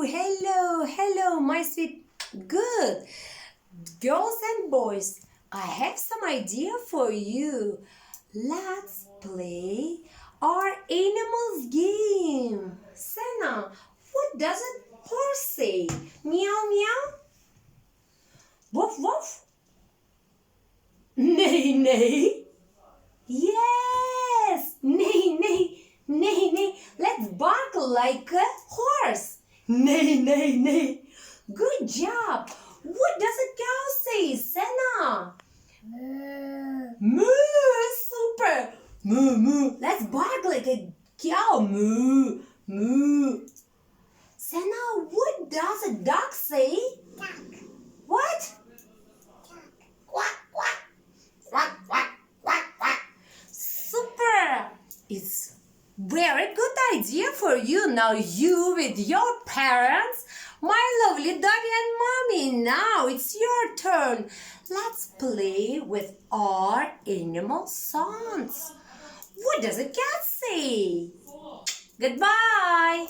hello, my sweet. Good. Girls and boys, I have some idea for you. Let's play our animals game. Sana, what does a horse say? Meow, meow? Woof, woof? Neigh, neigh? Yes! Neigh, neigh, neigh, neigh. Let's bark like a horse. Neigh, neigh, neigh. Good job. What does a cow say, Senna? Moo. Super. Moo, moo. Let's bark like a cow. Moo, moo. Senna, what does a duck say? What? Quack, quack. Quack, quack, quack, quack. Super. It's very good idea for you. Now you with your parents, my lovely daddy and mommy. Now it's your turn. Let's play with our animal songs. What does a cat say? Goodbye.